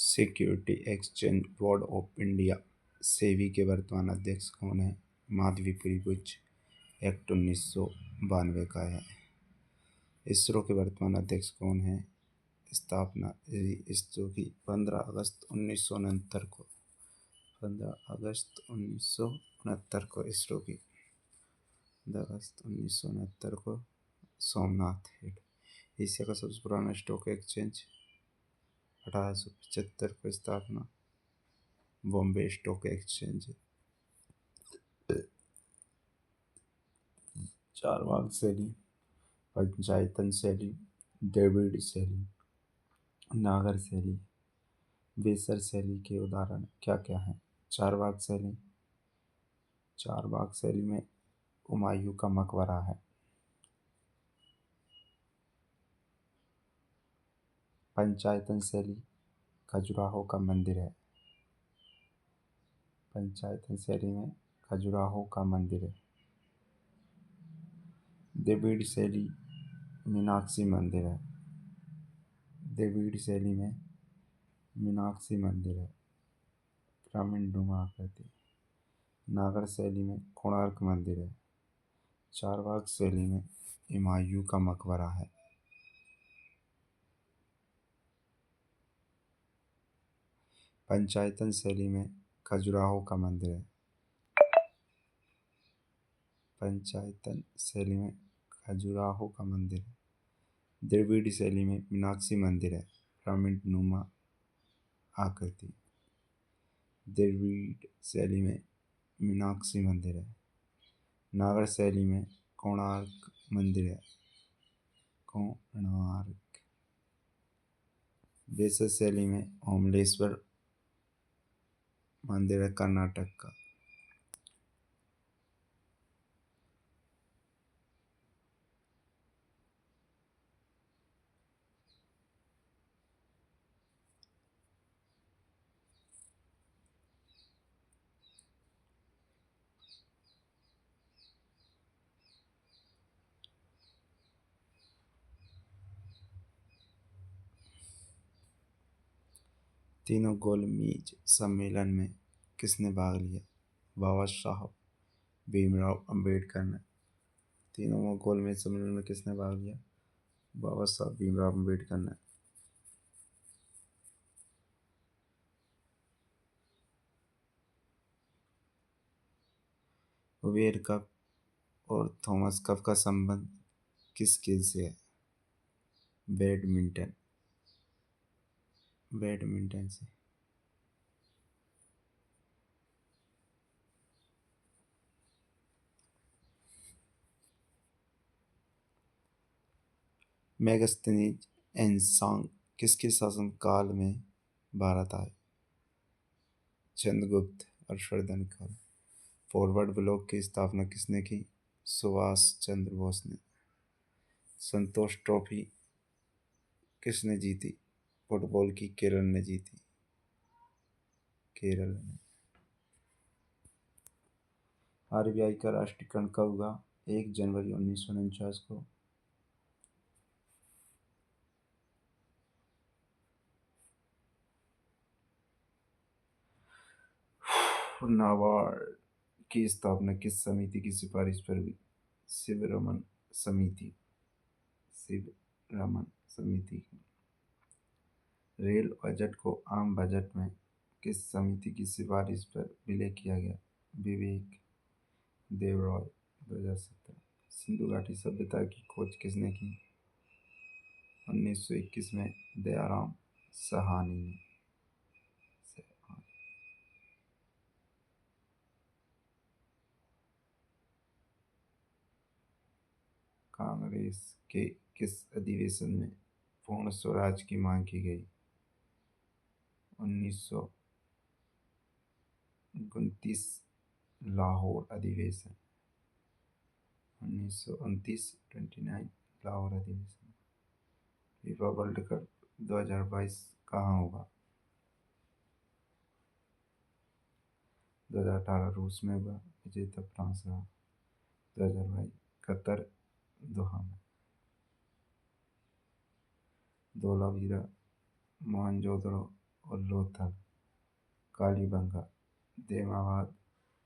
Security exchange board of India SEBI के वर्तमान अध्यक्ष कौन है? माधवीपुरी बुच एक्ट 1992 का है। इसरो के वर्तमान अध्यक्ष कौन है? स्थापना इसरो की 15 अगस्त 1969 को 15 अगस्त 1969 को इसरो की 15 अगस्त 1969 को सोमनाथ हेड। एशिया का सबसे पुराना स्टॉक एक्सचेंज 1875 को स्थापना बॉम्बे स्टॉक एक्सचेंज। चारवाक शैली, पंचायतन शैली, द्रविड़ शैली, नागर शैली, बेसर शैली के उदाहरण क्या क्या हैं? चारवाक शैली, चारवाक शैली में हुमायूं का मकबरा है। पंचायतन शैली खजुराहो का मंदिर है। पंचायतन शैली में खजुराहो का मंदिर है। द्रविड़ शैली मीनाक्षी मंदिर है। द्रविड़ शैली में मीनाक्षी मंदिर है, पिरामिड नुमा आकृति। नागर शैली में कोणार्क मंदिर है। चारवाक शैली में हुमायूं का मकबरा है। पंचायतन शैली में खजुराहो का मंदिर है। पंचायतन शैली में खजुराहो का मंदिर है। द्रविड़ शैली में मीनाक्षी मंदिर है, पिरामिड नुमा आकृति। द्रविड़ शैली में मीनाक्षी मंदिर है। नागर शैली में कोणार्क मंदिर है, कोणार्क। बेसर शैली में ओमलेश्वर मंदिर है, कर्नाटक का। तीनों गोलमेज सम्मेलन में किसने भाग लिया? बाबा साहब भीमराव अंबेडकर ने। तीनों गोलमेज सम्मेलन में किसने भाग लिया? बाबा साहब भीमराव अंबेडकर ने। उबेर कप और थॉमस कप का संबंध किस खेल से है? बैडमिंटन, बैडमिंटन से। मेगस्थनीज एंसांग किसके शासनकाल में भारत आए? चंद्रगुप्त हर्षवर्धन काल। फॉरवर्ड ब्लॉक की स्थापना किसने की? सुभाष चंद्र बोस ने। संतोष ट्रॉफी किसने जीती? फुटबॉल की केरल ने जीती, केरल ने। आरबीआई का राष्ट्रीयकरण कब हुआ? 1 जनवरी 1949 को। नाबार्ड की स्थापना किस समिति की सिफारिश पर हुई? शिवरमन समिति, शिवरमन समिति। रेल बजट को आम बजट में किस समिति की सिफारिश पर विलय किया गया? विवेक देवरॉय 2017। सिंधु घाटी सभ्यता की खोज किसने की? 1921 में दयाराम सहानी ने। कांग्रेस के किस अधिवेशन में पूर्ण स्वराज की मांग की गई? 1929 लाहौर अधिवेशन, 1929 लाहौर अधिवेशन। फीफा वर्ल्ड कप 2022 कहाँ होगा? 2018 रूस में हुआ, विजेता फ्रांस रहा। 2022 कतर दोहा में। धोलावीरा मोहनजोदड़ो और लोथल, कालीबंगा, देमाबाद,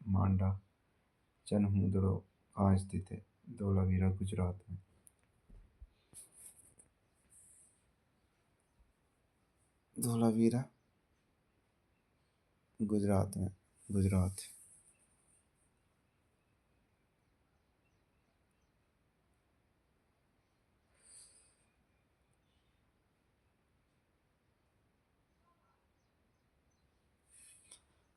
मांडा, चनहुदड़ो कहाँ स्थित है? धोलावीरा गुजरात में। धोलावीरा गुजरात में, गुजरात।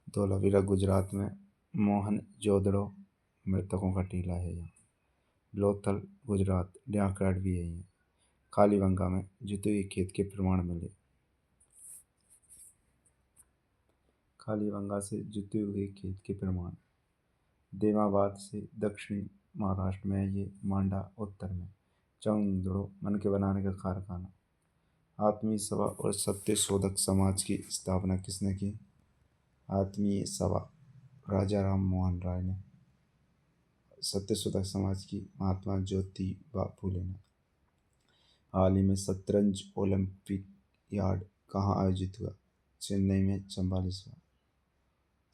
धोलावीरा गुजरात में। मोहनजोदड़ो मृतकों का टीला है यहाँ। लोथल गुजरात, ड्याकड़ भी है यहाँ। कालीबंगा में जुते हुए खेत के प्रमाण मिले। कालीबंगा से जुते हुए खेत के प्रमाण। देमाबाद से दक्षिणी महाराष्ट्र में ये, मांडा उत्तर में। चंद्रो मन के बनाने का कारखाना। आत्मीय सभा और सत्य शोधक समाज की स्थापना किसने की? आत्मीय सभा राजा राम मोहन राय ने। सत्य शोधक समाज की महात्मा ज्योतिबा फूले ने। हाल ही में शतरंज ओलंपिक यार्ड कहाँ आयोजित हुआ? चेन्नई में 44वां।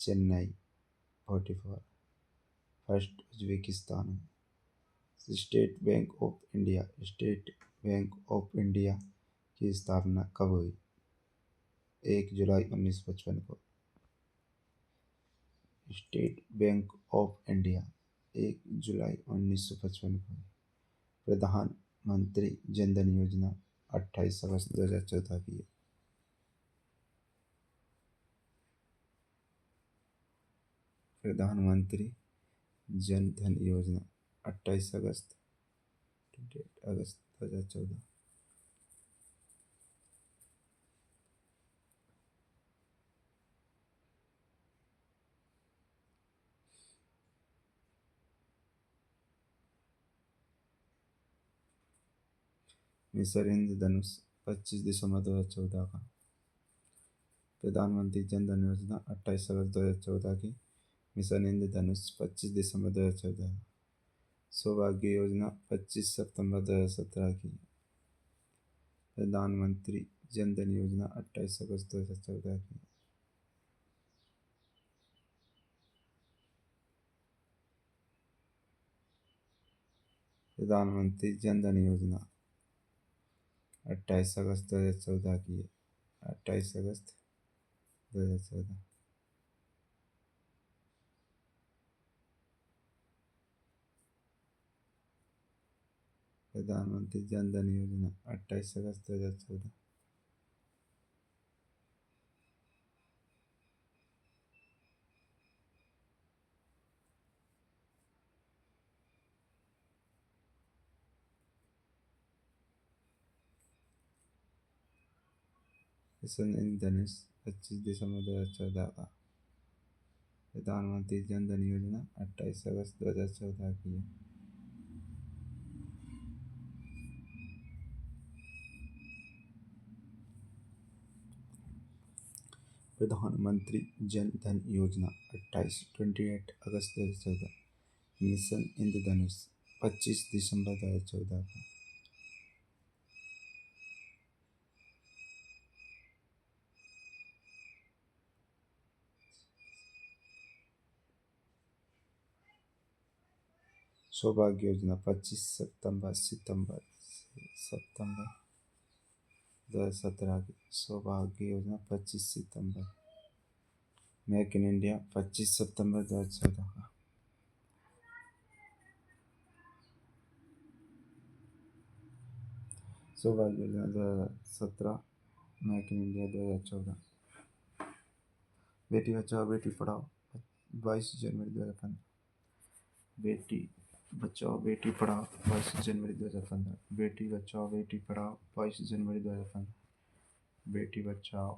चेन्नई 44। फर्स्ट उज्बेकिस्तान में। State bank of India, state bank of India की स्थापना कब हुई? 1 जुलाई 1955 को। स्टेट बैंक ऑफ इंडिया 1 जुलाई 1955 को। प्रधानमंत्री जन धन योजना 28 अगस्त 2014 की है। प्रधानमंत्री जन धन योजना 28 अगस्त 2014। मिशन इंद्रधनुष 25 दिसंबर 2014 का। प्रधानमंत्री जन धन योजना 28 अगस्त 2014 की। मिशन इंद्रधनुष 25 दिसंबर 2014। सौभाग्य योजना 25 सितंबर 2017 की। प्रधानमंत्री जन धन योजना 28 अगस्त 2014 की। प्रधानमंत्री जन धन योजना 28 अगस्त 2014 की है। 28 अगस्त 2014। प्रधानमंत्री जन धन योजना 28 अगस्त 2014। मिशन इंद्रधनुष 25 दिसंबर 2014 का। प्रधानमंत्री जन धन योजना 28 अगस्त 2014 की है। प्रधानमंत्री जन धन योजना 28 अगस्त 2014। मिशन इंद्रधनुष 25 दिसंबर 2014 का। सौभाग्य योजना 25 सितंबर 2017 की। सौभाग्य योजना 25 सितंबर। मेक इन इंडिया 25 सितंबर 2014 का। सौभाग्य योजना 2017। Make in India 2014। Beti Bachao Beti Padhao 22 जनवरी 2015। बेटी बचाओ बेटी पढ़ाओ 22 जनवरी 2015। बेटी बचाओ बेटी पढ़ाओ 22 जनवरी 2015। बेटी बचाओ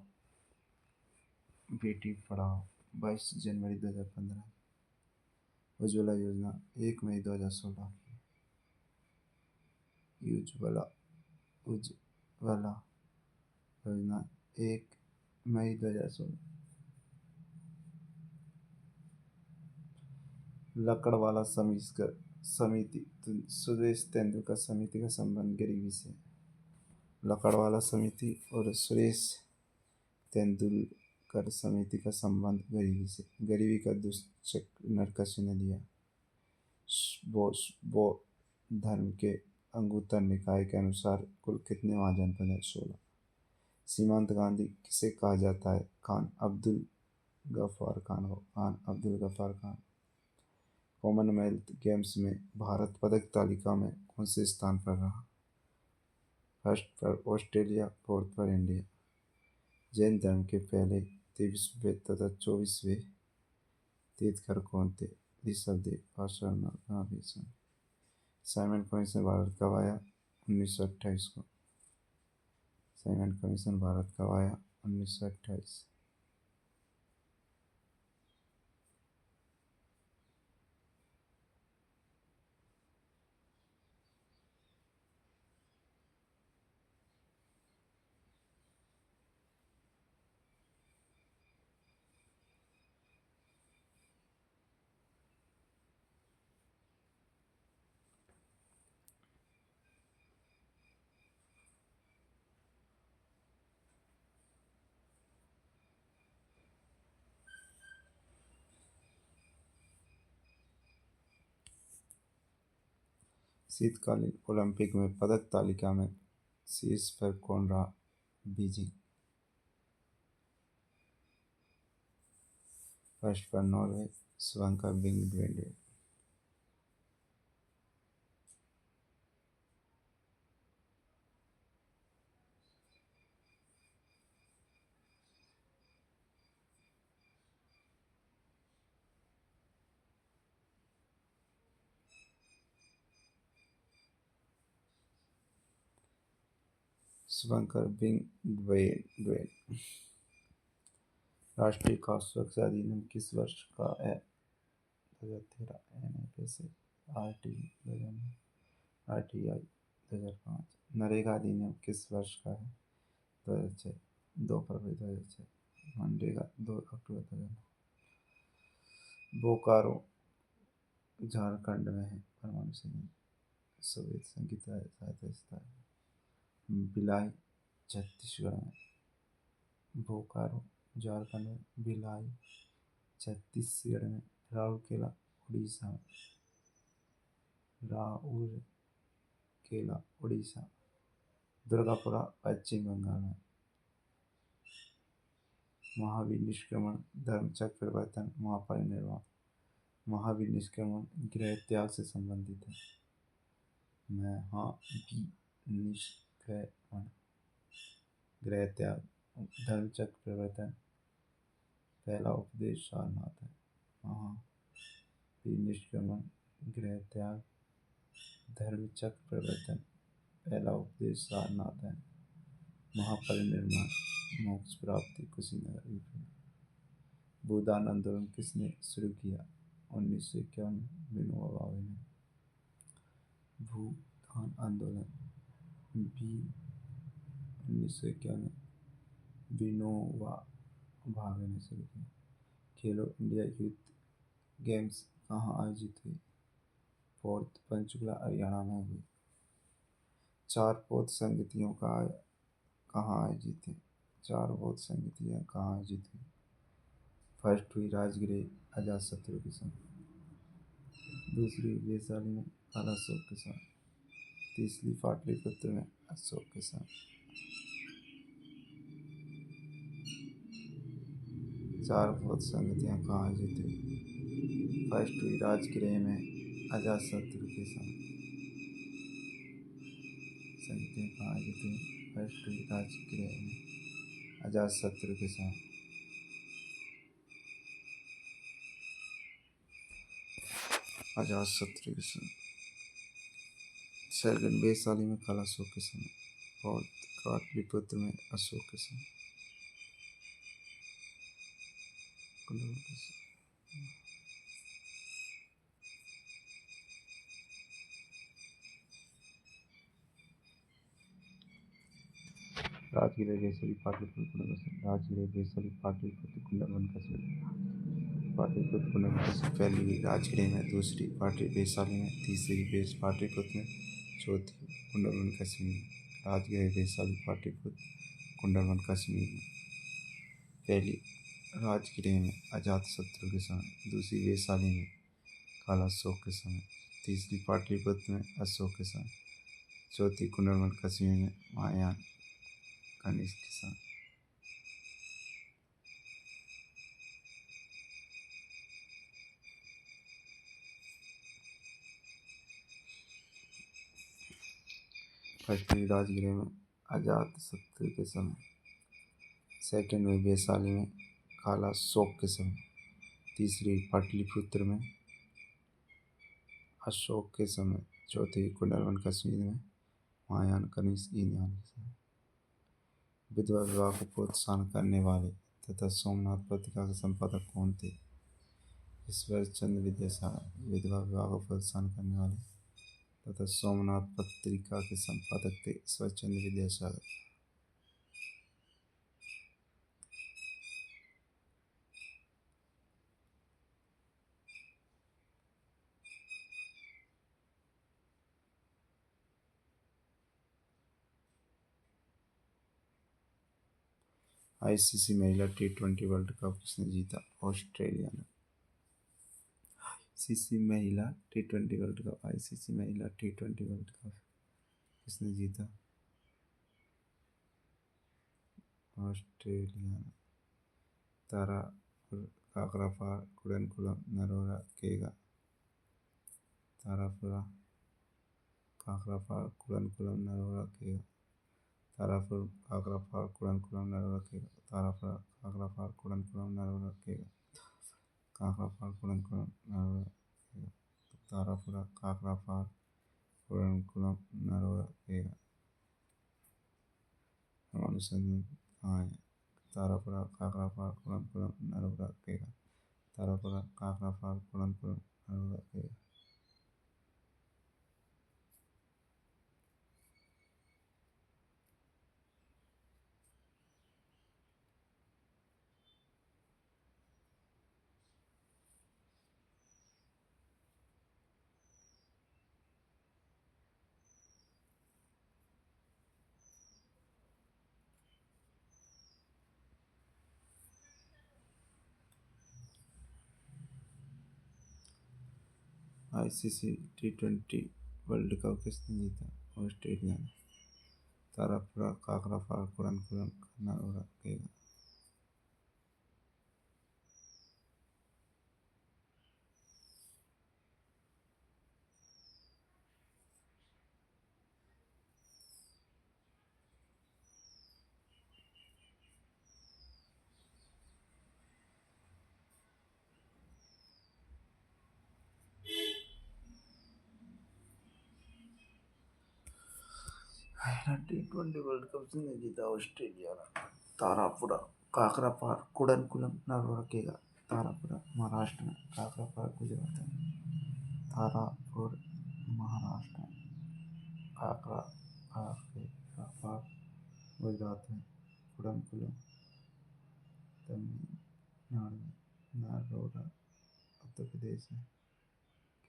बेटी पढ़ाओ 22 जनवरी 2015। उज्ज्वला योजना 1 मई 2016 की। उज्ज्वला योजना 1 मई 2016। लकड़वाला समिति सुरेश तेंदुलकर समिति का संबंध गरीबी से। लकड़वाला समिति और सुरेश तेंदुलकर समिति का संबंध गरीबी से। गरीबी का दुष्चक्र नरकसी ने दिया। बौद्ध धर्म के अंगुत्तर निकाय के अनुसार कुल कितने महाजनपद हैं? 16। सीमांत गांधी किसे कहा जाता है? खान अब्दुल गफ्फार खान हो। खान अब्दुल गफ्फार खान। कॉमनवेल्थ गेम्स में भारत पदक तालिका में कौन से स्थान पर रहा? फर्स्ट पर ऑस्ट्रेलिया, फोर्थ पर इंडिया। जैन धर्म के पहले 23वें तथा 24वें तीर्थंकर कौन थे? ऋषभदेव, पाषाण, महावीर। साइमन कमीशन भारत कब आया? 1928 को। साइमन कमीशन भारत कब आया? 1928। शीतकालीन ओलंपिक में पदक तालिका में शीर्ष पर कौन रहा? बीजिंग। फर्स्ट पर नॉर्वे, शुभंकर बिंगवेडे। शुभंकर बिंगवेडे। राष्ट्रीय खाद्य सुरक्षा अधिनियम किस वर्ष का है? 2013। NFSA, RTI 2005। नरेगा अधिनियम किस वर्ष का है? 2006। 2 फरवरी 2006। मनरेगा 2 अक्टूबर 2009। बोकारो झारखंड में है। परमाणु सोवियत संघ की सहायता से। भिलाई छत्तीसगढ़ में। बोकारो झारखंड में। भिलाई छत्तीसगढ़ में। राउरकेला उड़ीसा में। राउरकेला उड़ीसा। दुर्गापुरा पश्चिम बंगाल में। महावीर निष्क्रमण, धर्मचक्र परिवर्तन, महापरिनिर्वाण। महावीर निष्क्रमण गृह त्याग से संबंधित है। महावीर निष्क्रमण गृह त्याग। धर्मचक्र परिवर्तन पहला उपदेश सारनाथ है। महावीर निष्क्रमण गृह त्याग धर्मचक्र परिवर्तन पहला उपदेश सारनाथ है। महापरिनिर्वाण मोक्ष प्राप्ति कुशीनगर यूपी। भूदान आंदोलन किसने शुरू किया? 1951 विनोबा भावे ने। भूदान आंदोलन 1951 विनोबा भावे ने शुरू किया। खेलो इंडिया यूथ गेम्स कहाँ आयोजित हुई? फोर्थ पंचकुला हरियाणा में हुई। 4 बौद्ध संगतियों का कहाँ आयोजित है? 4 बौद्ध संगतियाँ कहाँ आयोजित हुई? फर्स्ट हुई राजगृह अजातशत्रु के साथ। दूसरी वैशाली में अशोक के साथ। तीसरी पाटलिपुत्र में अशोक के साथ। 4 बौद्ध संगतियाँ कहाँ आयोजित हुई? फर्स्ट हुई राजगृह में अजातशत्रु के साथ। संगतियाँ कहाँ आयोजित हुई? फर्स्ट हुई राजगृह में अजातशत्रु के साथ। अजातशत्रु के साथ। सेकंड वैशाली में अशोक के साथ। फोर्थ पाटलिपुत्र में अशोक के साथ। राजगृह वैशाली पाटलिपुत्र राजगृह वैशाली पाटलिपुत्र कुंडलवन कस्बे। पाटलिपुत्र कुंडलवन कस्बे पहली हुई राजगृह में, दूसरी वैशाली में, तीसरी पाटलिपुत्र में, चौथी कुंडलवन कश्मीर में। राजगृह वैशाली पाटलिपुत्र कुंडलवन कश्मीर में। पहली राजगृह में अजातशत्रु के समय, दूसरी वैशाली में कालाशोक के समय, तीसरी पाटलिपुत्र में अशोक के समय, चौथी कुंडलवन कश्मीर में महायान कनिष्क के समय। फर्स्ट राजगृह में अजातशत्रु के समय, सेकंड में वैशाली में कालाशोक के समय, तीसरी पाटलिपुत्र में अशोक के समय, चौथी कुंडलवन कश्मीर में महायान कनिष्क ईशान के समय। विधवा विवाह को प्रोत्साहन करने वाले तथा सोमनाथ पत्रिका के संपादक कौन थे? ईश्वर चंद्र विद्यासागर विधवा विवाह को प्रोत्साहन करने वाले तथा सोमनाथ पत्रिका के संपादक थे ईश्वर चंद्र विद्यासागर। आईसीसी महिला टी20 वर्ल्ड कप किसने जीता? ऑस्ट्रेलिया ने। आईसीसी महिला टी20 वर्ल्ड कप आईसीसी महिला टी20 वर्ल्ड कप किसने जीता? ऑस्ट्रेलिया ने। तारापुर काकरापार कुडनकुलम नरोरा केगा। तारापुरा काकरापार कुडनकुलम नरोरा केगा। तारापुर काकरापार कुडनकुलम नरोरा केगा। तारापुरा काकरापार कुडनकुलम नरोरा केगा। काकरापार कुडनकुलम नरोरा केगा। तारापुरा काकरापार कुडनकुलम नरोरा केगा। अनुसंधान कहाँ है? तारापुरा काकरापार कुडनकुलम नरोरा केगा। तारापुरा काकरापार कुडनकुलम नरोरा केगा। आईसीसी टी20 वर्ल्ड कप किसने जीता? ऑस्ट्रेलिया ने। तारापुरा काकरापार कुडनकुलम नरोरा केगा। टी20 वर्ल्ड कप किसने जीता? ऑस्ट्रेलिया ने। तारापुरा काकरापार कुडनकुलम नरोरा केगा। तारापुरा महाराष्ट्र में, काकरापार गुजरात में। तारापुर महाराष्ट्र में, काकरापार गुजरात में, कुडनकुलम तमिलनाडु में, नरोरा उत्तर प्रदेश में,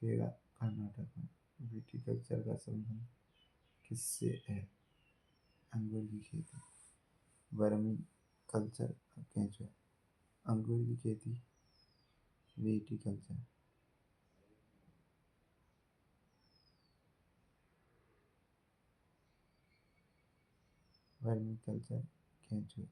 केगा कर्नाटक में। विटीकल्चर का संबंध किससे है? अंगूर की खेती। वर्मी कल्चर केंचुआ। अंगूर की खेती विटीकल्चर। वर्मी कल्चर केंचुआ।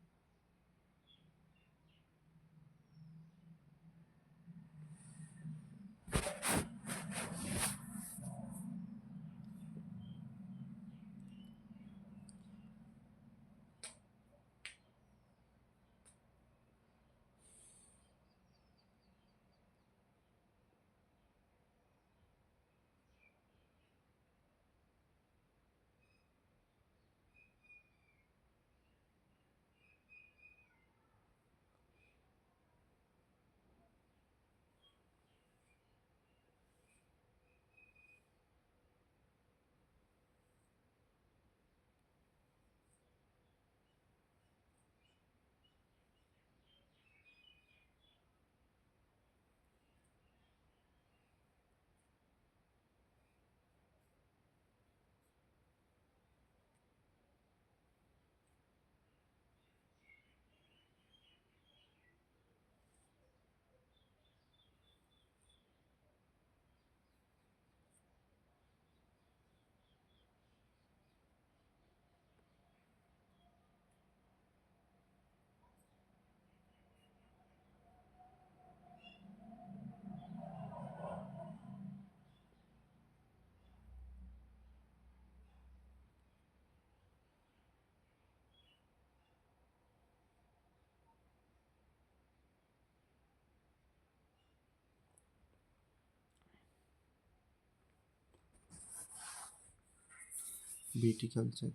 विटिकल्चर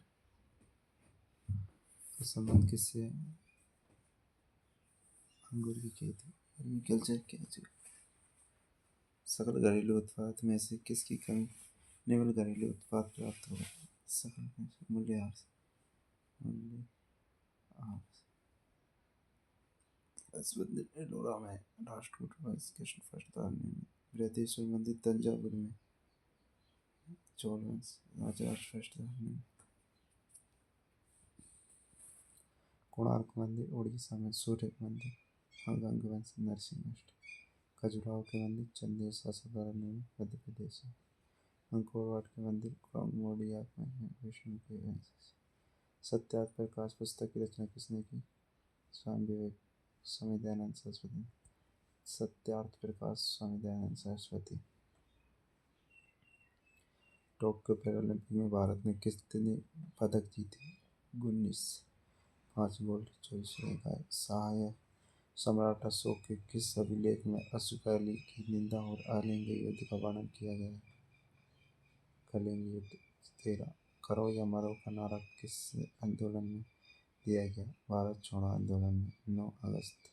का संबंध किससे है? अंगूर की खेती। एग्रीकल्चर क्या है? सकल घरेलू उत्पाद में से किसकी कमी निम्न घरेलू उत्पाद प्राप्त होगा? सकल मूल्यह्रास। एलोरा में राष्ट्रकूट वंश कृष्ण फर्स्ट धारने में बृहदेश्वर मंदिर तंजावुर में चोल वंश राजा फर्स्ट धारने में कोणार्क मंदिर उड़ीसा में सूर्य मंदिर गंग वंश नरसिंह खजुराहो के मंदिर चंदेल सासाराम में मध्य प्रदेश है। अंकोर वाट के मंदिर कंबोडिया में है विष्णु के वंश। सत्यार्थ प्रकाश पुस्तक की रचना किसने की? स्वामी विवेक स्वामी दयानंद सरस्वती। सत्यार्थ प्रकाश स्वामी दयानंद सरस्वती। टोक्यो पैरालंपिक में भारत ने कितने पदक जीते? 19। 5 गोल्ड 24 मेडल। सहायक सम्राट अशोक के किस अभिलेख में अशोक अली की निंदा और अलिंग युद्ध का वर्णन किया गया है? कलिंग युद्ध। 13। करो या मरो का नारा किस आंदोलन में दिया गया? भारत छोड़ो आंदोलन में 9 अगस्त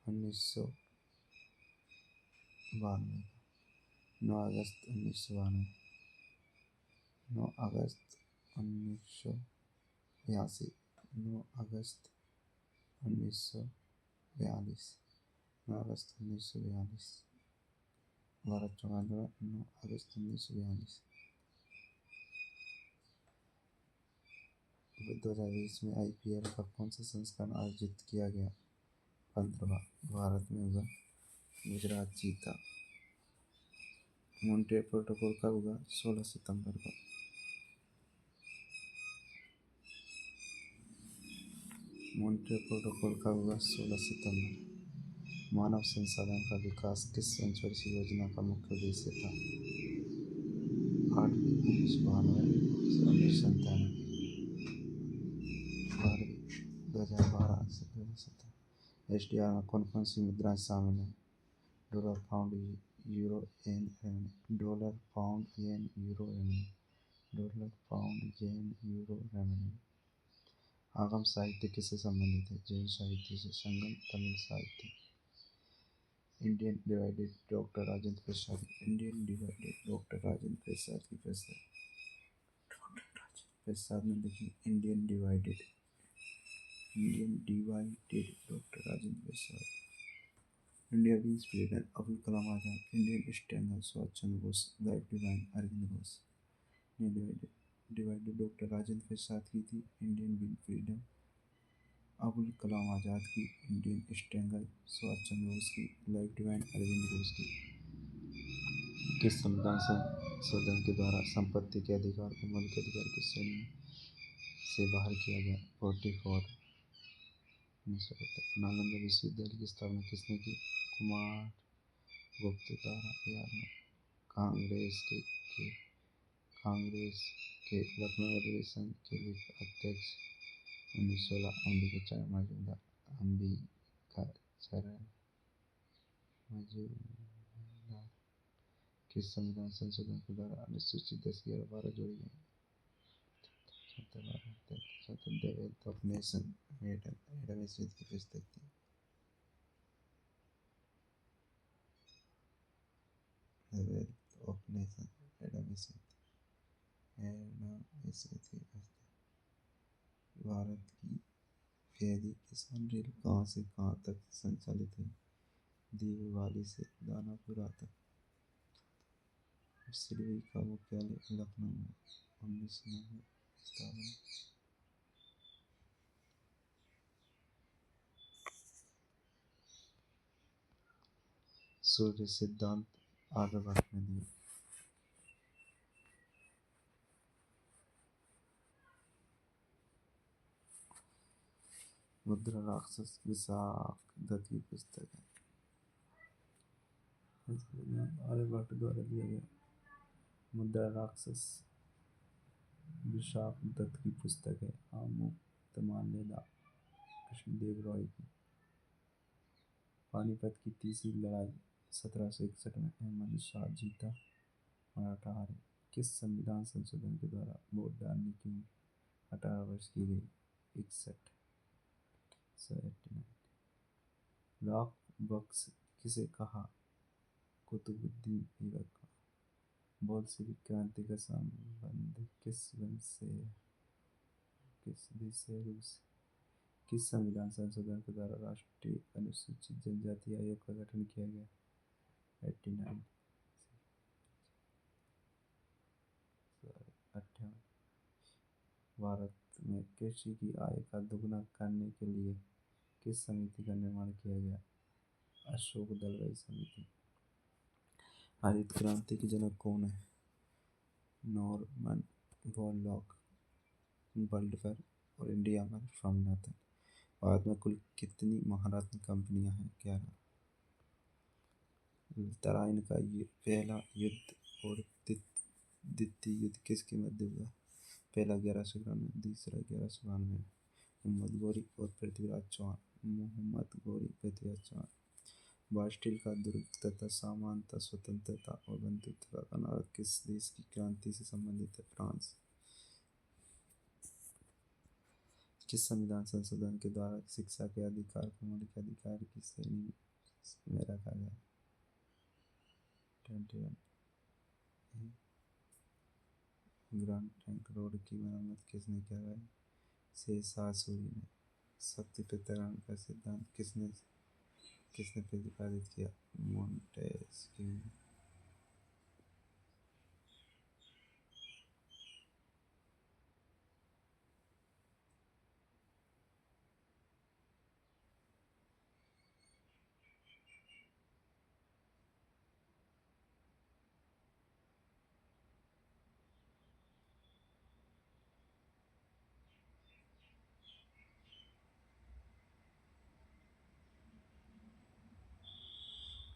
1992। 9 अगस्त 1992। 9 अगस्त 1982। 9 अगस्त 1942। 9 अगस्त 1942। भारत छोड़ो आंदोलन 9 अगस्त 1942। 2020 में IPL का कौन सा संस्करण आयोजित किया गया? 15वां। भारत में हुआ, गुजरात जीता। मॉन्ट्रियल प्रोटोकॉल कब हुआ? 16 सितंबर को। मॉन्ट्रियल प्रोटोकॉल कब हुआ? 16 सितंबर। मानव संसाधन का विकास किस पंचवर्षीय योजना का मुख्य उद्देश्य था? 8वीं 1992 1997। 2012 से 2017। SDR में कौन कौन सी मुद्राएं शामिल हैं? डॉलर पाउंड यूरो येन रेमने। डॉलर पाउंड येन यूरो रेमने। डॉलर पाउंड येन यूरो रेमने। आगम साहित्य किससे संबंधित है? जैन साहित्य से। संगम तमिल साहित्य। Indian divided doctor Rajendra Prasad. Indian divided doctor Rajendra Prasad की प्रसाद प्रसाद ने लिखी Indian divided. Indian divided doctor Rajendra Prasad. India means freedom Abul Kalam Azad. Indian standard Subhash Chandra Bose. Life divine Aurobindo Ghosh. Divided doctor Rajendra Prasad की थी। Indian win freedom Abul Kalam Azad की। इंडियन स्टैंडर्ड सुभाष चंद्र बोस की। लाइफ डिवाइन अरविंद घोष की। किस संविधान संशोधन के द्वारा संपत्ति के अधिकार को मौलिक अधिकार की श्रेणी से बाहर किया गया? 44। 1972। नालंदा विश्वविद्यालय की स्थापना किसने की? कुमार गुप्त द्वारा। 11। कांग्रेस के लखनऊ अधिवेशन के लिए अध्यक्ष 1916। अंबिकाचरण मजूमदार। अंबिकाचरण मजूमदार। किस संविधान संशोधन के द्वारा अनुसूची 10, 11, 12 जोड़ी गई? The wealth of nation Adam Smith की पुस्तक थी। The wealth of nation Adam Smith की पुस्तक। भारत की पहली किसान रेल कहाँ से कहाँ तक संचालित हुई? देववाली से दानापुरा तक। सिडबी का मुख्यालय लखनऊ में। 1990 स्थापना। सूर्य सिद्धांत आर्यभट्ट ने दिया। मुद्रा राक्षस विशाख दत्त की पुस्तक है। आर्यभट्ट द्वारा दिया गया। मुद्रा राक्षस विशाख दत्त की पुस्तक है। आमुक्त माल्यदा कृष्णदेव रॉय की। पानीपत की तीसरी लड़ाई 1761 में अहमद शाह जीता, मराठा हारे। किस संविधान संशोधन के द्वारा वोट डालने की उम्र 18 वर्ष की गई? 61 रॉक बॉक्स किसे कहा? कुतुबुद्दीन ऐबक का। बोल्शेविक क्रांति का संबंध किस वंश से है? किस देश से? रूस। किस संविधान संशोधन के द्वारा राष्ट्रीय अनुसूचित जनजाति आयोग का गठन किया गया? 89 58। भारत में कृषि की आय का दोगुना करने के लिए किस समिति का निर्माण किया गया? अशोक दलवाई समिति। हरित क्रांति के जनक कौन है? Norman Borlaug. वर्ल्ड पर और इंडिया पर स्वामीनाथन। भारत में कुल कितनी महारत्न कंपनियां हैं? 11। तराइन का पहला युद्ध और द्वितीय युद्ध किसके मध्य हुआ? पहला 1191, दूसरा 1192। मोहम्मद घोरी और पृथ्वीराज चौहान। बास्टिल का दुर्ग तथा समानता, स्वतंत्रता और बंधुत्व का नारा किस देश की क्रांति से संबंधित है? फ्रांस। किस संविधान संशोधन के द्वारा शिक्षा के अधिकार को मौलिक अधिकार की श्रेणी में रखा गया? 21। ग्रैंड ट्रंक रोड की मरम्मत किसने करवाई? शेरशाह सूरी ने। शक्ति पृथक्करण का सिद्धांत किसने प्रतिपादित किया? मोंटेस्क्यू।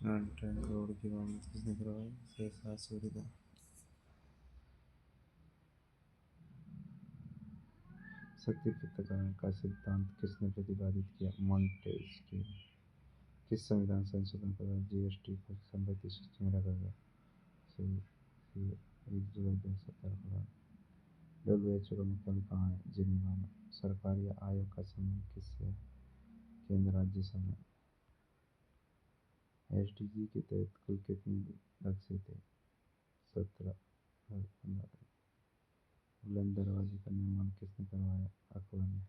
ग्रैंड ट्रंक रोड की मरम्मत किसने करवाई? शेरशाह सूरी ने। शक्ति पृथक्करण का सिद्धांत किसने प्रतिपादित किया? मोंटेस्क्यू। किस संविधान संशोधन के बाद जीएसटी को संपत्ति सूची में रखा गया? 1 जुलाई 2017 के बाद। WHO का मुख्यालय कहाँ है? जिनेवा में। सरकार या आयोग का संबंध किससे है? केंद्र राज्य समन्वय। SDG के तहत कुल कितने लक्ष्य थे? 17 और 15। बुलंद दरवाजे का निर्माण किसने करवाया? अकबर ने।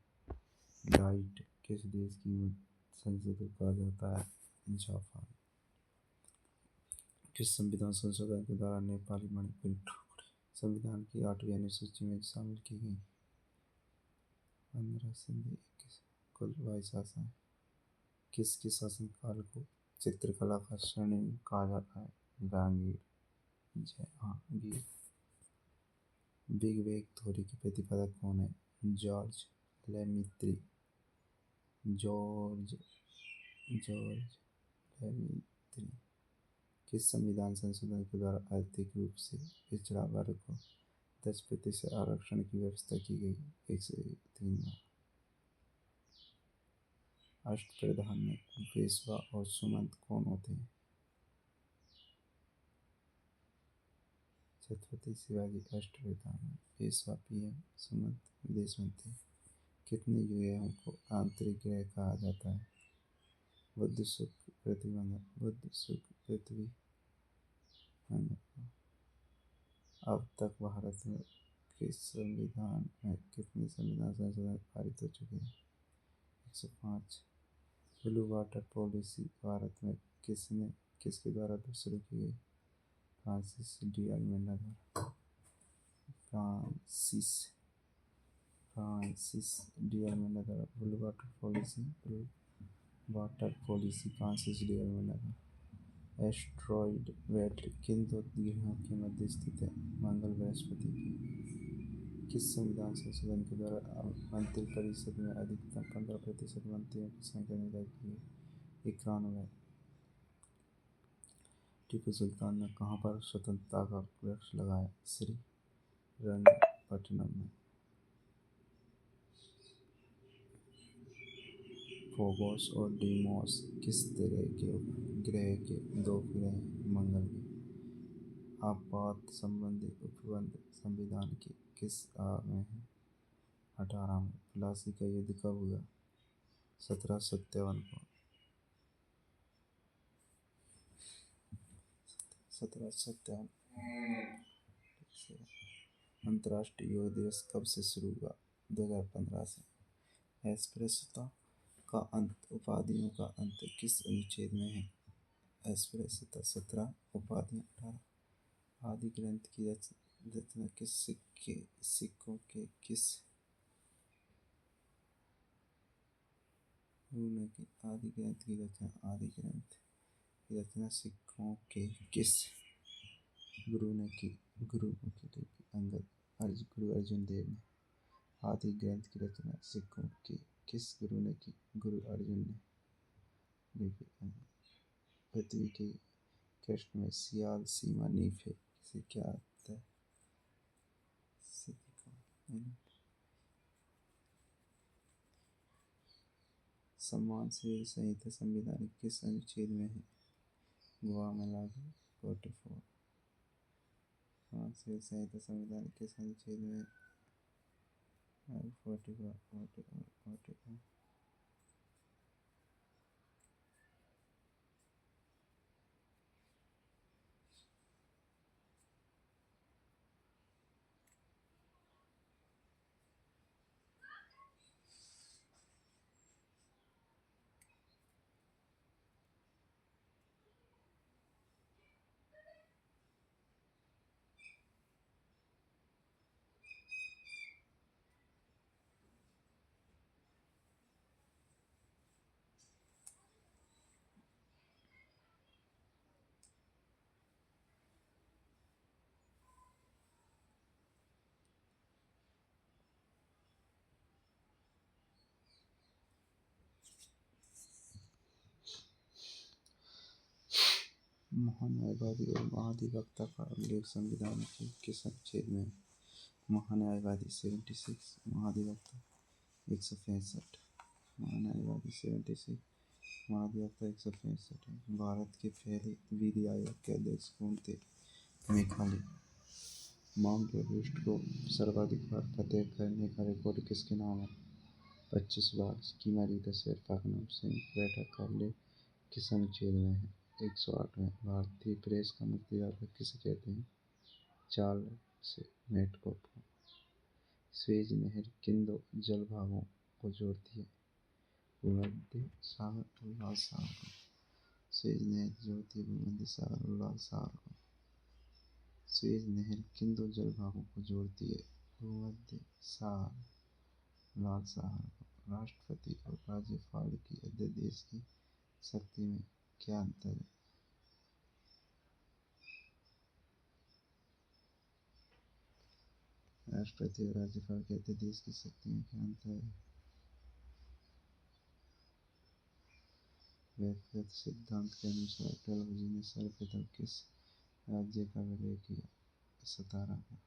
लाइट किस देश की संसद को कहा जाता है? जापान। किस संविधान संशोधन के द्वारा नेपाली मणिपुरी संविधान की 8वीं अनुसूची में शामिल की गई? 15 सिंधी। कुल 22 शासन। किसके शासनकाल को चित्रकला का स्वर्णिम कहा जाता है? जहांगीर। बिग बैंग थ्योरी के प्रतिपादक कौन है? जॉर्ज लेमित्री। किस संविधान संशोधन के द्वारा आर्थिक रूप से पिछड़ा वर्ग को 10% आरक्षण की व्यवस्था की गई? 103। अष्टप्रधान में पेशवा और सुमंत कौन होते हैं? छत्रपति शिवाजी। अष्टप्रधान में पेशवा PM, सुमंत विदेश मंत्री। कितने ग्रहों को आंतरिक ग्रह कहा जाता है? बुध, शुक्र, पृथ्वी, मंगल। बुध, शुक्र, पृथ्वी, मंगल। अब तक भारत में किस संविधान में कितने संविधान संशोधन पारित हो चुके हैं? 105। ब्लू वाटर पॉलिसी भारत में किसके द्वारा शुरू की गई? फ्रांसिस डी अल्मेडा द्वारा। फ्रांसिस डी अल्मेडा द्वारा blue water policy Francis de Almeida द्वारा। एस्ट्रॉइड बेल्ट किन दो ग्रहों के मध्य स्थित है? मंगल, बृहस्पति की। किस संविधान संशोधन के द्वारा मंत्रिपरिषद में अधिकतम 15% मंत्रियों की संख्या निर्धारित की गई? 91। टीपू सुल्तान ने कहाँ पर स्वतंत्रता का वृक्ष लगाया? श्रीरंगपट्टनम में। फोबोस और डीमोस किस तरह के उपग्रह के 2 ग्रह हैं? मंगल के। आपात संबंधी उपबंध संविधान की किस में है? 18 में। प्लासी का युद्ध कब हुआ? 1757 को। 1757। अंतर्राष्ट्रीय योग दिवस कब से शुरू हुआ? 2015 से। अस्पृश्यता का अंत, उपाधियों का अंत किस अनुच्छेद में है? अस्पृश्यता 17, उपाधियां 18। आदि ग्रंथ की रचना किस सिक्कों के किस गुरु ने की? आदि ग्रंथ की रचना सिक्कों के किस गुरु ने की? गुरु अंगद गुरु अर्जुन देव ने। आदि ग्रंथ की रचना सिक्कों के किस गुरु ने की? गुरु अर्जुन ने। पृथ्वी के कृष्ण में सियाल सीमा नीफ है, इसे क्या आता है? सम्मान से संहिता संविधान किस अनुच्छेद में है? गोवा में लागू 44। सम्मान से संहिता संविधान किस अनुच्छेद में है? 44। महान्यायवादी और महाधिवक्ता का उल्लेख संविधान के किस अनुच्छेद में है? महान्यायवादी 76, महाधिवक्ता 165। महान्यायवादी 76, महाधिवक्ता 165 है। भारत के पहले विधि आयोग के अध्यक्ष कौन थे? मेघालय। माउंट एवरेस्ट को सर्वाधिक बार फतेह करने का रिकॉर्ड किसके नाम है? 25 बार। स्कीमारी द शेरपा का नाम संयुक्त बैठक का उल्लेख किस अनुच्छेद में है? 108 में। भारतीय प्रेस का मुक्तिदाता किसे कहते हैं? चार्ल्स मेडकॉफ को। स्वेज नहर किन दो जलभागों को जोड़ती है? भूमध्य सागर और लाल सागर को। स्वेज नहर जोड़ती है भूमध्य सागर और लाल सागर को। स्वेज नहर किन दो जलभागों को जोड़ती है? भूमध्य सागर, लाल सागर को। राष्ट्रपति और राज्यपाल की अध्यादेश की शक्ति में क्या अंतर है? राष्ट्रपति और राज्यपाल के अध्यादेश की शक्ति में क्या अंतर है? व्यक्तिगत सिद्धांत के अनुसार डलहौजी ने सर्वप्रथम किस राज्य का विलय किया? सतारा का।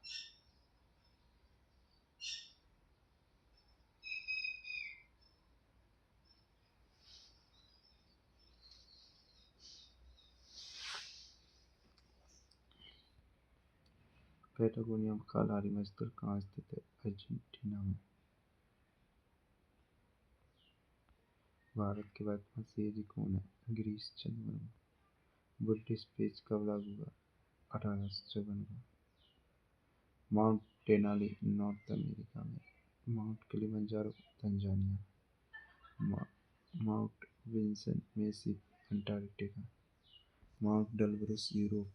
पैटागोनिया में कालाहारी मजदूर कहाँ स्थित है? अर्जेंटीना में। भारत के वर्तमान सीएजी कौन है? गिरीश चंद्र मुर्मू। ब्रिटिश पेज कब लागू हुआ? 1854 को। माउंट डेनाली नॉर्थ अमेरिका में। Mount Kilimanjaro Tanzania. Mount Vinson massif Antarctica. Mount Elbrus Europe.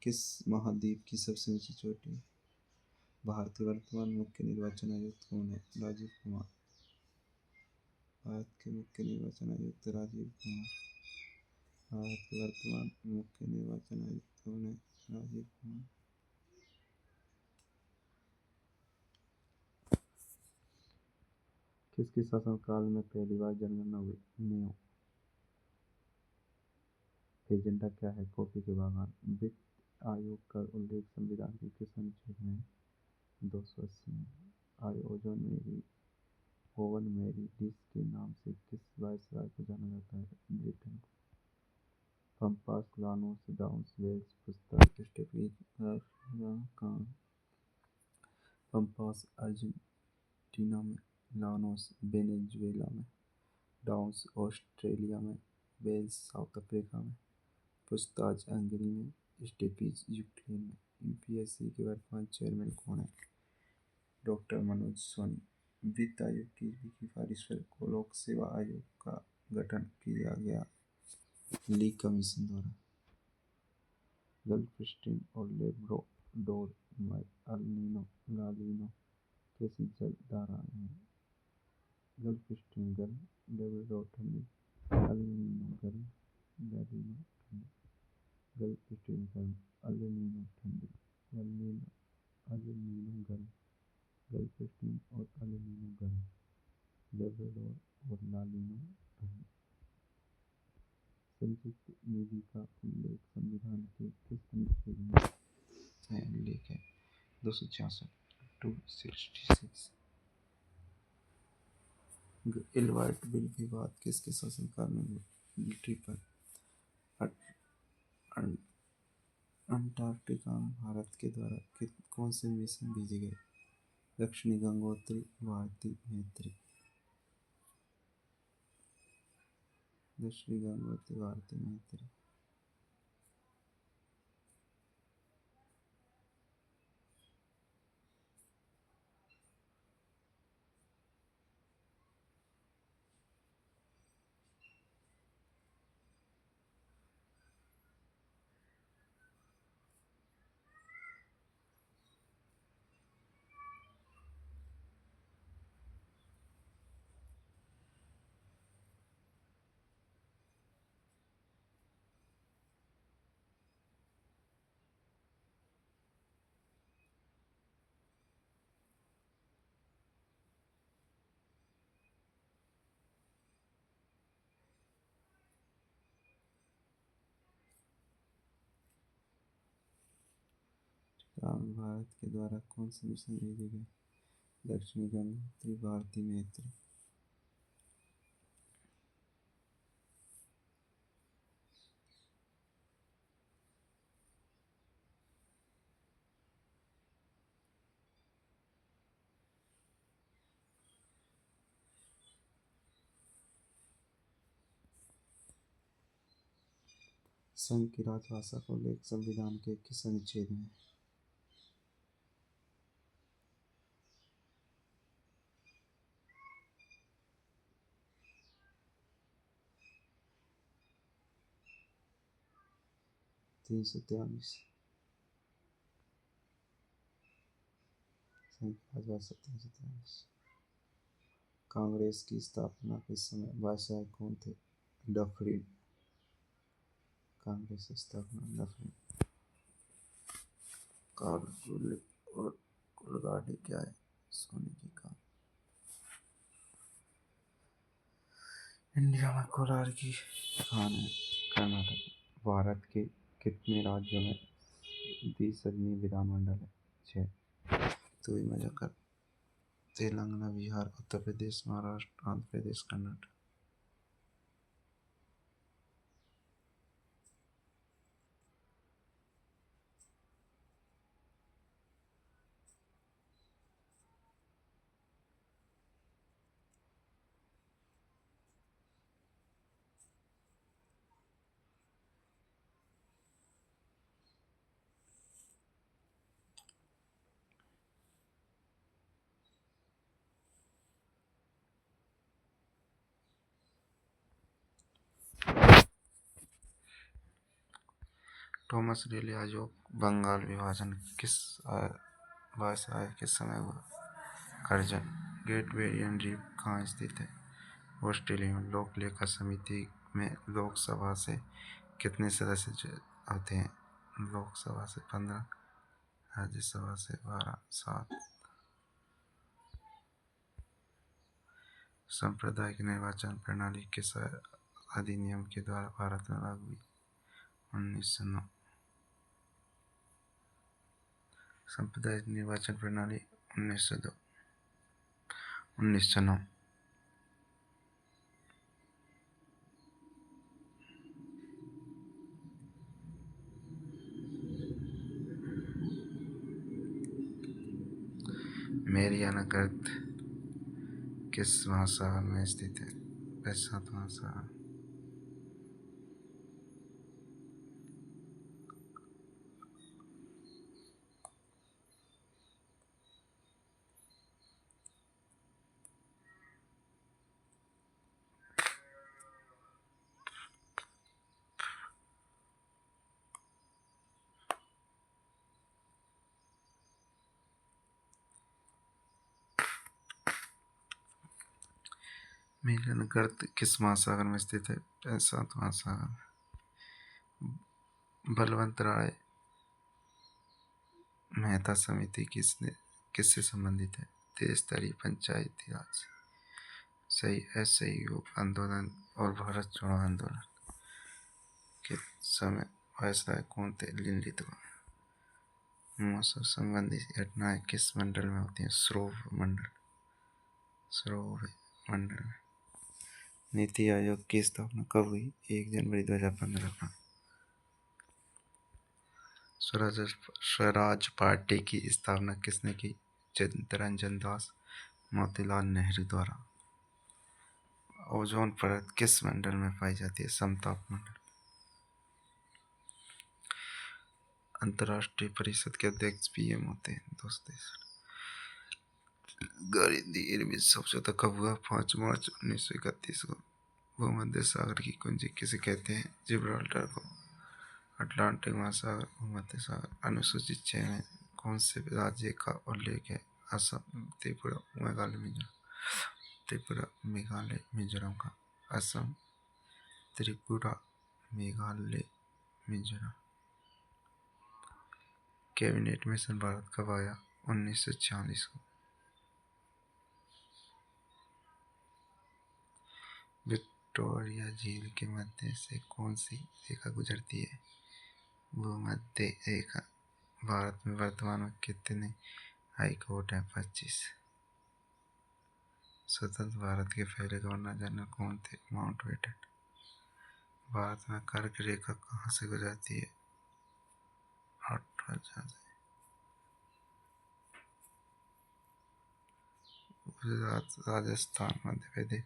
किस महाद्वीप की सबसे ऊंची चोटी है? भारत के वर्तमान मुख्य निर्वाचन आयुक्त कौन है? राजीव कुमार। भारत के मुख्य निर्वाचन आयुक्त राजीव कुमार। भारत के वर्तमान मुख्य निर्वाचन आयुक्त कौन है? राजीव कुमार। किसके शासनकाल में पहली बार जनगणना हुई? नेहरू। एजेंडा क्या है? कॉफी के बागान। वित्त आयोग का उल्लेख संविधान के किस अनुच्छेद में है? 280 में। ओवन मैरी डिश के नाम से किस वायसराय को जाना जाता है? ब्रिटेन को। पम्पास, लानोस, डाउन्स, वेल्स, पूछताछ, स्टेपनी, कहाँ? पम्पास अर्जेंटीना में, लानोस वेनेजुएला में, डाउन्स ऑस्ट्रेलिया में, वेल्स साउथ अफ्रीका में, पूछताछ हंगरी में, स्टेपीज यूक्रेन में। यूपीएससी के वर्तमान चेयरमैन कौन है? डॉक्टर मनोज सोनी। वित्त आयोग की सिफारिश पर लोक सेवा आयोग का गठन किया गया, ली कमीशन द्वारा। गल्फ स्ट्रीम और लेब्राडोर में अल नीनो ला नीनो कैसी जल धाराएं हैं? गल्फ स्ट्रीम गर्म, लेब्राडोर ठंडी, अल नीनो गर्म, ला नीनो ठंडी। गल्फ स्ट्रीम गर्म, अल नीनो ठंडी, अल नीनो गर्म। गल्फ स्ट्रीम और अल नीनो गर्म, लेब्राडोर और ला नीनो ठंडी। संयुक्त निधि का उल्लेख संविधान के किस अनुच्छेद में है? उल्लेख है 266, 266। इलवाइट बिल विवाद किसके शासनकाल में हुआ? मिलिट्री पर। अंटार्कटिका में भारत के द्वारा कौन से मिशन भेजे गए? दक्षिणी गंगोत्री, भारती मैत्री। दक्षिणी गंगोत्री, भारती मैत्री। भारत के द्वारा कौन से मिशन भेजे गए? दक्षिणी गंगोत्री, भारती मैत्री। संघ की राजभाषा का उल्लेख संविधान के किस अनुच्छेद में? 343। संघ की राजभाषा 343। कांग्रेस की स्थापना के समय वायसराय कौन थे? डफरिन। कांग्रेस की स्थापना डफरिन। कालगुल और कुलगाड़ी क्या है? सोने की खान। इंडिया में कोलार की खान है कर्नाटक। भारत के कितने राज्यों में 20 विधानमंडल है? 6। तो में जाकर तेलंगाना, बिहार, उत्तर प्रदेश, महाराष्ट्र, आंध्र प्रदेश, कर्नाटक। थॉमस रेले आयोग बंगाल विभाजन किस वायसराय के समय हुआ? करजन। ग्रेट बैरियर रीफ कहाँ स्थित है? ऑस्ट्रेलिया में। लोक लेखा समिति में लोकसभा से कितने सदस्य होते हैं? लोकसभा से 15, राज्यसभा से 12, 7। सांप्रदायिक निर्वाचन प्रणाली किस अधिनियम के द्वारा भारत में लागू हुई? 1909। सांप्रदायिक निर्वाचन प्रणाली 1902, 1909। मैरियाना गर्त किस महासागर में स्थित है? प्रशांत महासागर। मैरियाना गर्त किस महासागर में स्थित है? प्रशांत महासागर। बलवंत राय मेहता समिति किससे संबंधित है? त्रिस्तरीय पंचायती राज। सही। असहयोग आंदोलन और भारत छोड़ो आंदोलन के समय वायसराय कौन थे? लिनलिथगो। मौसम संबंधी घटनाएं किस मंडल में होती हैं? श्रोव मंडल। नीति आयोग की स्थापना कब हुई? 1 जनवरी 2015 को। स्वराज पार्टी की स्थापना किसने की? चित्तरंजन दास मोतीलाल नेहरू द्वारा। ओजोन परत किस मंडल में पाई जाती है? समताप मंडल। अंतर्राष्ट्रीय परिषद के अध्यक्ष पीएम होते हैं। दोस्त गारिदी इरविन समझौता कब हुआ? 5 मार्च 1931 को। भूमध्य सागर की कुंजी किसे कहते हैं? जिब्राल्टर को। अटलांटिक महासागर, भूमध्य सागर। अनुसूचित 6 में कौन से राज्य का उल्लेख है? असम, त्रिपुरा, मेघालय, मिजोरम। त्रिपुरा, मेघालय, मिजोरम का। असम, त्रिपुरा, मेघालय, मिजोरम। कैबिनेट मिशन भारत कब आया? 1946 को। विक्टोरिया झील के मध्य से कौन सी रेखा गुजरती है? भूमध्य रेखा। भारत में वर्तमान में कितने हाई कोर्ट हैं? 25। स्वतंत्र भारत के पहले गवर्नर जनरल कौन थे? माउंटबेटन। भारत में कर्क रेखा कहाँ से गुजरती है? गुजरात, राजस्थान, मध्य प्रदेश,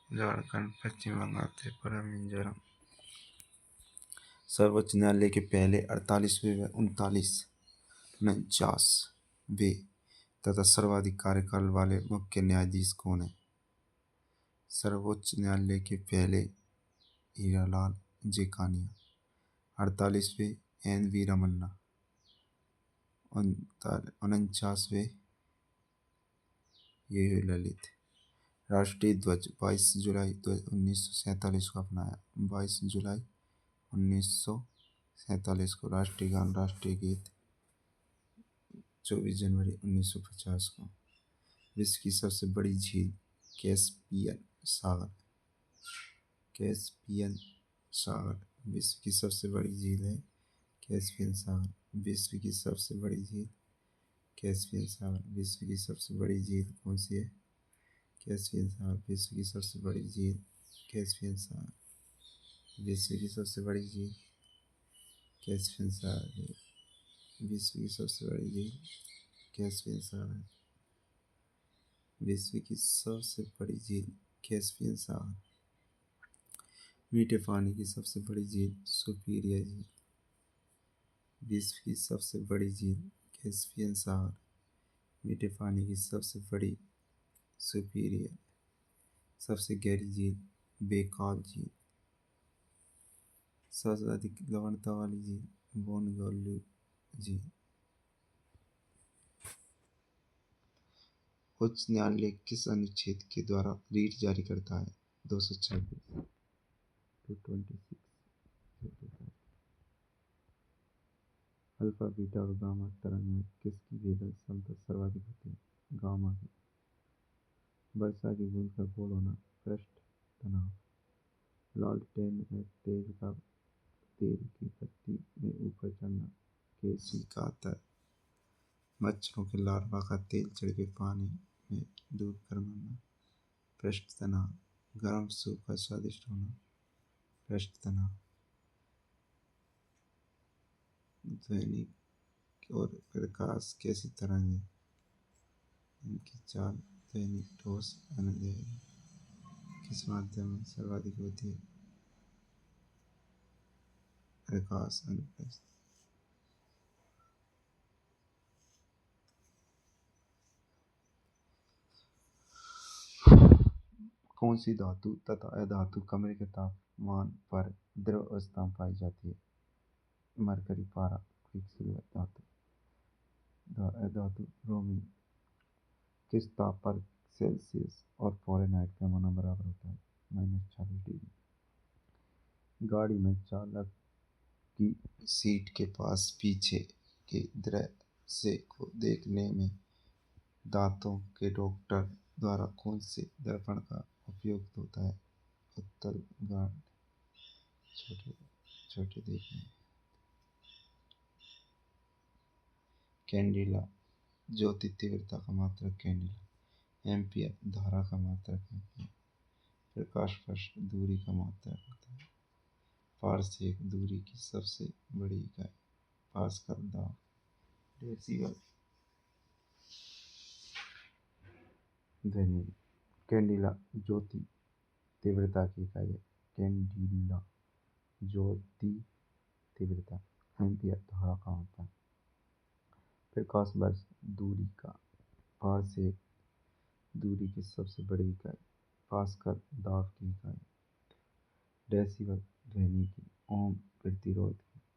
झारखंड, पश्चिम बंगाल, त्रिपुरा, मिजोरम। सर्वोच्च न्यायालय के पहले 48वें व 49वें तथा सर्वाधिक कार्यकाल वाले मुख्य न्यायाधीश कौन है? सर्वोच्च न्यायालय के पहले हीरालाल जेकानिया, 48वें एन.वी. रमन्ना, 49वें ये ललित। राष्ट्रीय ध्वज 22 जुलाई 1947 को अपनाया। 22 जुलाई 1947 को। राष्ट्रीय गान, राष्ट्रीय गीत 24 जनवरी 1950 को। विश्व की सबसे बड़ी झील? कैस्पियन सागर। कैस्पियन सागर विश्व की सबसे बड़ी झील है। कैस्पियन सागर विश्व की सबसे बड़ी झील। कैस्पियन सागर विश्व की सबसे बड़ी झील कौन सी है? कैस्पियन सागर विश्व की सबसे बड़ी झील। कैस्पियन सागर विश्व की सबसे बड़ी झील। कैस्पियन सागर विश्व की सबसे बड़ी झील। कैस्पियन सागर विश्व की सबसे बड़ी झील। कैस्पियन सागर। मीठे पानी की सबसे बड़ी झील? सुपीरियर झील। विश्व की सबसे बड़ी झील। कैस्पियन सागर। मीठे पानी की सबसे बड़ी? सुपीरियर। सबसे गहरी झील? बेकाल झील। सबसे अधिक लवणता वाली झील? बोनगोल्यू झील। उच्च न्यायालय किस अनुच्छेद के द्वारा रीट जारी करता है? 226, 226, 227। अल्फा, बीटा और गामा तरंग में किसकी वेवलेंथ क्षमता सर्वाधिक होती है? गामा की। वर्षा की बूंद का गोल होना, पृष्ठ तनाव। लालटेन में तेल की पत्ती में ऊपर चढ़ना कैसी कहता है? मच्छरों के लार्वा का तेल चढ़ के पानी में डूब कर मरना, पृष्ठ तनाव। गर्म सूखा स्वादिष्ट होना, पृष्ठ तनाव। ध्वनि और प्रकाश कैसी तरंग है? इनकी चाल दैनिक ठोस अंधेरे किस माध्यम में सर्वाधिक होती है? प्रकाश अनुप्रस्थ। कौन सी धातु तथा अधातु कमरे के तापमान पर द्रव अवस्था में पाई जाती है? मरकरी, पारा, क्विकसिल्वर। अधातु ब्रोमीन। किस ताप पर सेल्सियस और फ़ारेनहाइट पैमाना बराबर होता है? -40 डिग्री। गाड़ी में चालक की सीट के पास पीछे के दृश्य को देखने में दांतों के डॉक्टर द्वारा कौन से दर्पण का उपयोग होता है? उत्तल गार्ड। छोटे छोटे देखने। कैंडिला ज्योति तीव्रता का मात्रक कैंडिला। एम्पियर धारा का मात्रक एम्पियर। प्रकाश वर्ष दूरी का मात्रक होता है। पारसेक दूरी की सबसे बड़ी इकाई। पास्कल। दाब। डेसिबल। ध्वनि। कैंडिला ज्योति तीव्रता की इकाई है। कैंडिला ज्योति तीव्रता। एम्पियर धारा का मात्रक। प्रकाश वर्ष दूरी का। पारसेक दूरी की सबसे बड़ी इकाई। पास्कल दाब की इकाई। डेसिबल ध्वनि की। ओम प्रतिरोध की इकाई।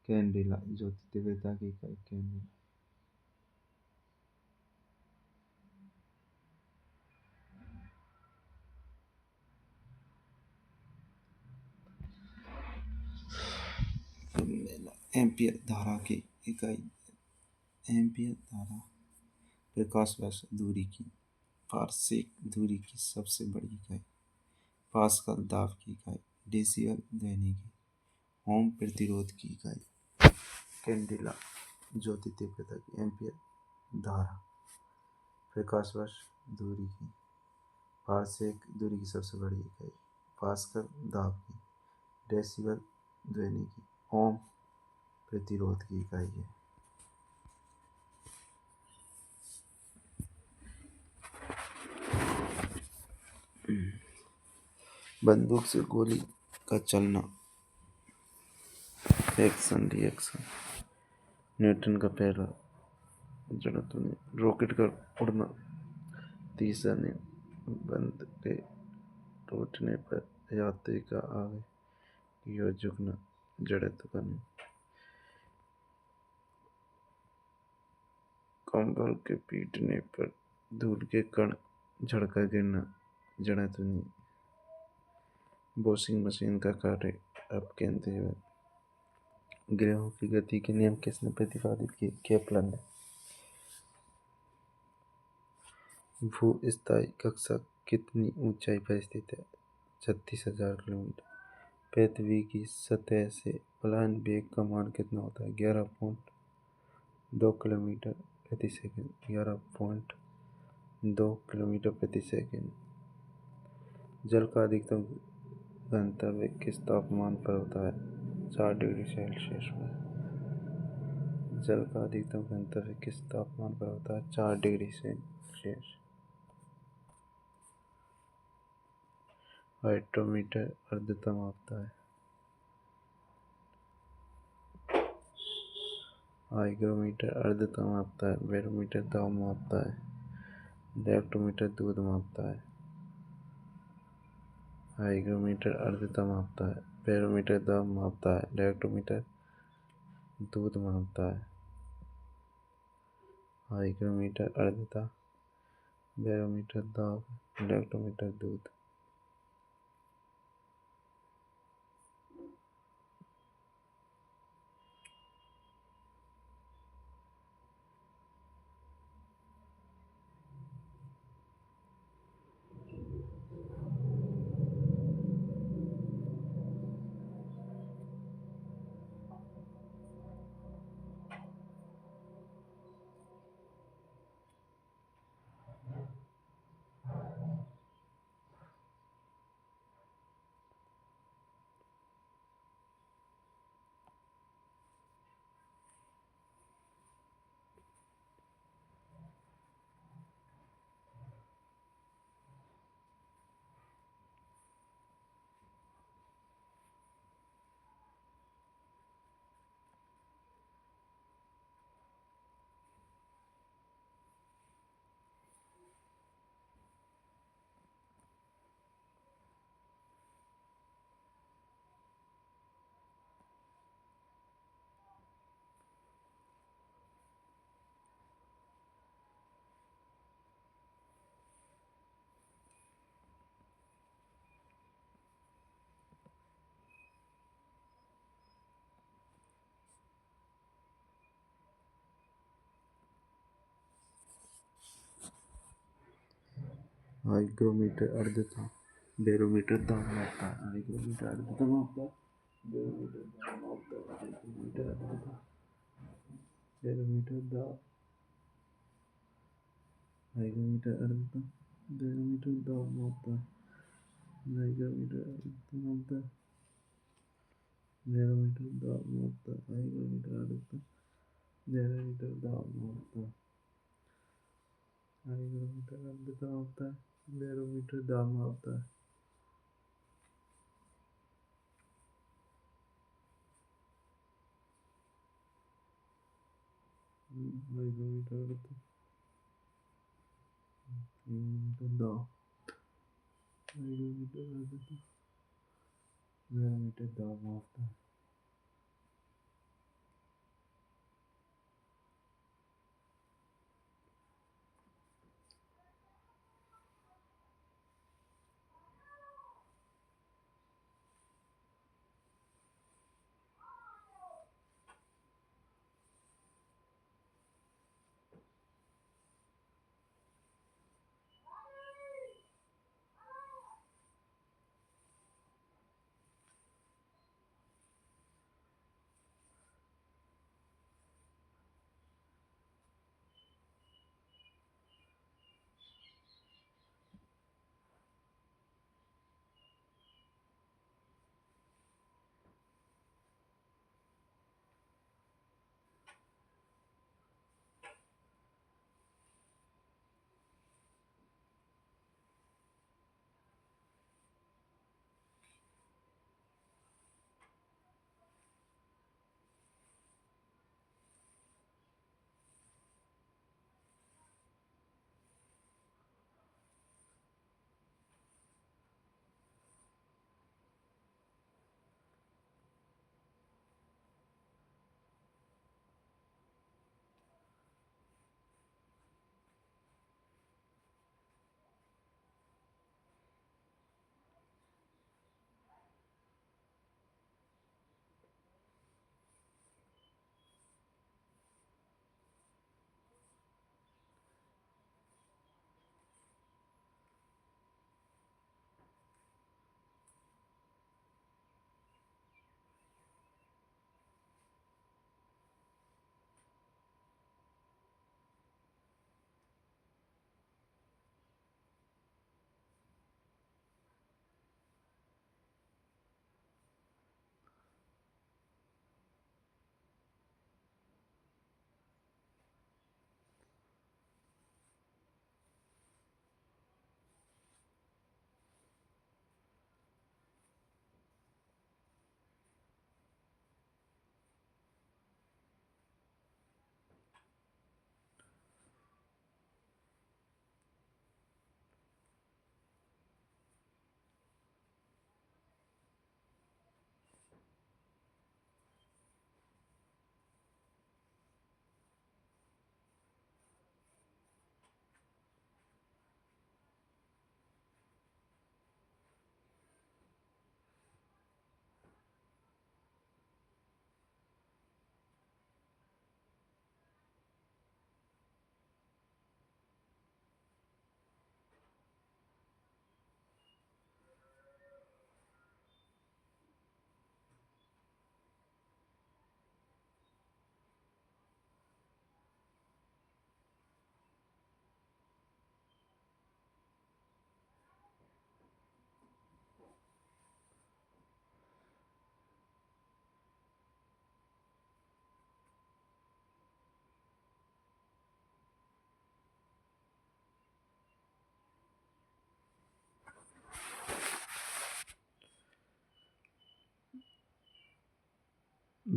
कैंडिला ज्योति तीव्रता की इकाई। कैंडिला एम्पियर धारा की इकाई। एम्पियर धारा। प्रकाश वर्ष दूरी की। पारसेक दूरी की सबसे बड़ी इकाई। पास्कल दाब की इकाई। डेसिबल ध्वनि की। ओम प्रतिरोध की इकाई। कैंडिला ज्योति तीव्रता की। एम्पियर धारा। प्रकाश वर्ष दूरी की। पारसेक दूरी की सबसे बड़ी इकाई। पास्कल दाब की। डेसिबल ध्वनि की। ओम प्रतिरोध की इकाई है। बंदूक से गोली का चलना। Action reaction. न्यूटन का पहला जड़त्व नियम। रॉकेट का उड़ना। तीसरा नियम। बंद के टूटने पर यात्री का आगे की ओर झुकना। जड़त्व का नियम। कंबल के पीटने पर धूल के कण झड़कर गिरना। जड़त्व नियम। वॉशिंग मशीन का कार्य अपकेंद्रीय। ग्रहों की गति के नियम किसने प्रतिपादित किए? केपलर ने। भूस्थायी कक्षा कितनी ऊंचाई पर स्थित है? 36,000 किलोमीटर। पृथ्वी की सतह से पलायन वेग का मान कितना होता है? 11.2 किलोमीटर प्रति सेकंड। 11.2 किलोमीटर प्रति सेकंड। जल का अधिकतम गंतव्य किस तापमान पर होता है? 4 डिग्री सेल्सियस में। जल का अधिकतम गंतव्य किस तापमान पर होता है? 4 डिग्री सेल्सियस। हाइड्रोमीटर आर्द्रता मापता है। हाइग्रोमीटर आर्द्रता मापता है। बैरोमीटर दाब मापता है। लैक्टोमीटर दूध मापता है। हाइग्रोमीटर आर्द्रता मापता है। बैरोमीटर दाब मापता है। लैक्टोमीटर दूध मापता है। हाइग्रोमीटर आर्द्रता, बैरोमीटर दाब, लैक्टोमीटर दूध। हाइग्रोमीटर आर्द्रता, बैरोमीटर दाब मापता है। हाइग्रोमीटर आर्द्रता मापता है। बैरोमीटर दाब मापता है। हाइग्रोमीटर आर्द्रता, बैरोमीटर दाब, हाइग्रोमीटर आर्द्रता, बैरोमीटर दाब मापता है। हाइग्रोमीटर आर्द्रता मापता है। बैरोमीटर दाब मापता है। हाइग्रोमीटर आर्द्रता, बैरोमीटर दाब मापता है। हाइग्रोमीटर आर्द्रता मापता है। बैरोमीटर दाब मापता है। हाइग्रोमीटर आर्द्रता, बैरोमीटर दाब, हाइग्रोमीटर आर्द्रता, बैरोमीटर दाब मापता है।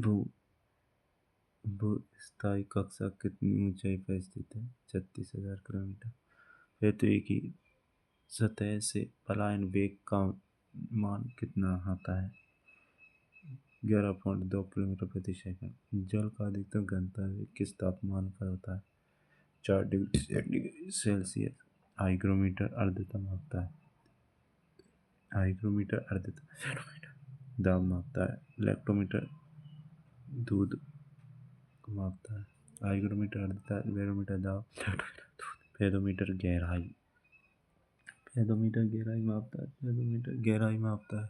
भू भूस्थायी कक्षा कितनी ऊंचाई पर स्थित है? 36,000 किलोमीटर। पृथ्वी की सतह से पलायन वेग का मान कितना आता है? 11.2 किलोमीटर प्रति सेकंड। जल का अधिकतम घनत्व किस तापमान पर होता है? 4 डिग्री सेल्सियस। हाइग्रोमीटर आर्द्रता मापता है। हाइग्रोमीटर आर्द्रता। सेंटीमीटर दाब मापता है। इलेक्ट्रोमीटर दूध मापता है। हाइग्रोमीटर आर्द्रता, बैरोमीटर दाब, फेरोमीटर गहराई। फेरोमीटर गहराई मापता है। फेरोमीटर गहराई मापता है।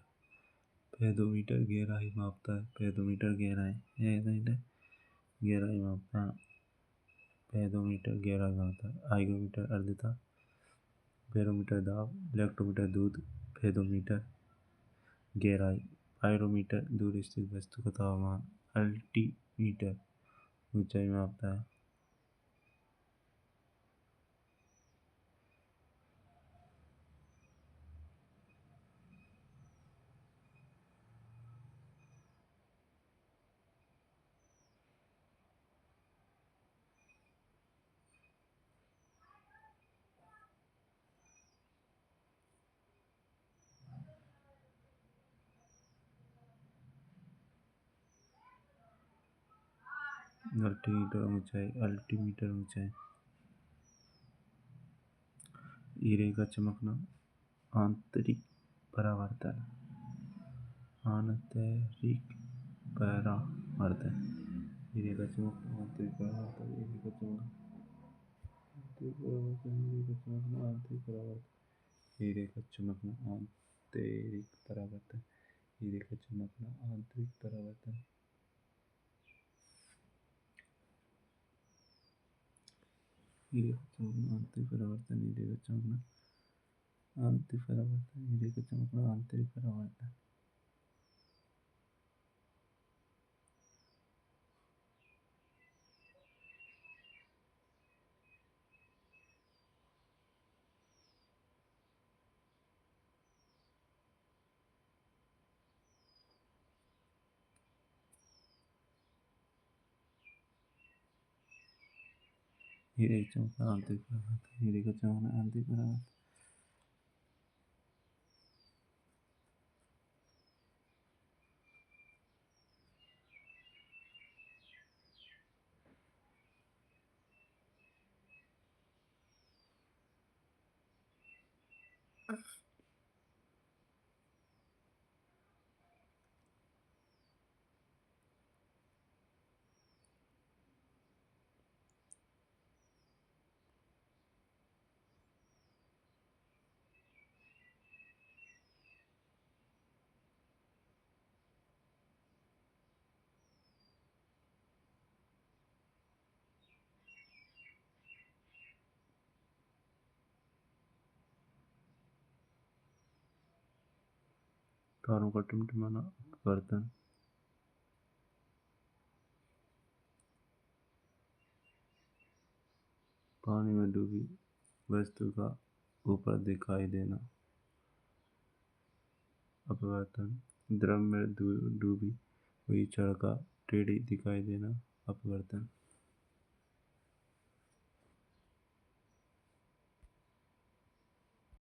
फेरोमीटर गहराई मापता है। फेरोमीटर गहराई गहराई मापता है। फेरोमीटर गहराई मापता है। हाइग्रोमीटर आर्द्रता, बैरोमीटर दाब, इलेक्ट्रोमीटर दूध, फेरोमीटर गहराई। पायरोमीटर दूर स्थित वस्तु का तापमान। अल्टीमीटर ऊंचाई मापता है। अल्टीमीटर ऊंचाई। अल्टीमीटर ऊंचाई। हीरे का चमकना। आंतरिक परावर्तन। आंतरिक परावर्तन। हीरे का चमकना। आंतरिक परावर्तन। हीरे का चमकना। आंतरिक परावर्तन। हीरे का चमकना। आंतरिक परावर्तन। हीरे का चमकना। आंतरिक परावर्तन। हीरे का चमकना। आंतरिक परावर्तन। हीरे का चमकना। आंतरिक परावर्तन। हीरे का चमकना। आंतरिक परावर्तन। हीरे का चमकना। आंतरिक परावर्तन। हीरे का चमकना। आंतरिक परावर्तन। हीरे का चमकना। आंतरिक परावर्तन। तारों का टिमटिमाना। अपवर्तन। पानी में डूबी वस्तु का ऊपर दिखाई देना। अपवर्तन। द्रव में डूबी हुई छड़ का टेढ़ी दिखाई देना। अपवर्तन।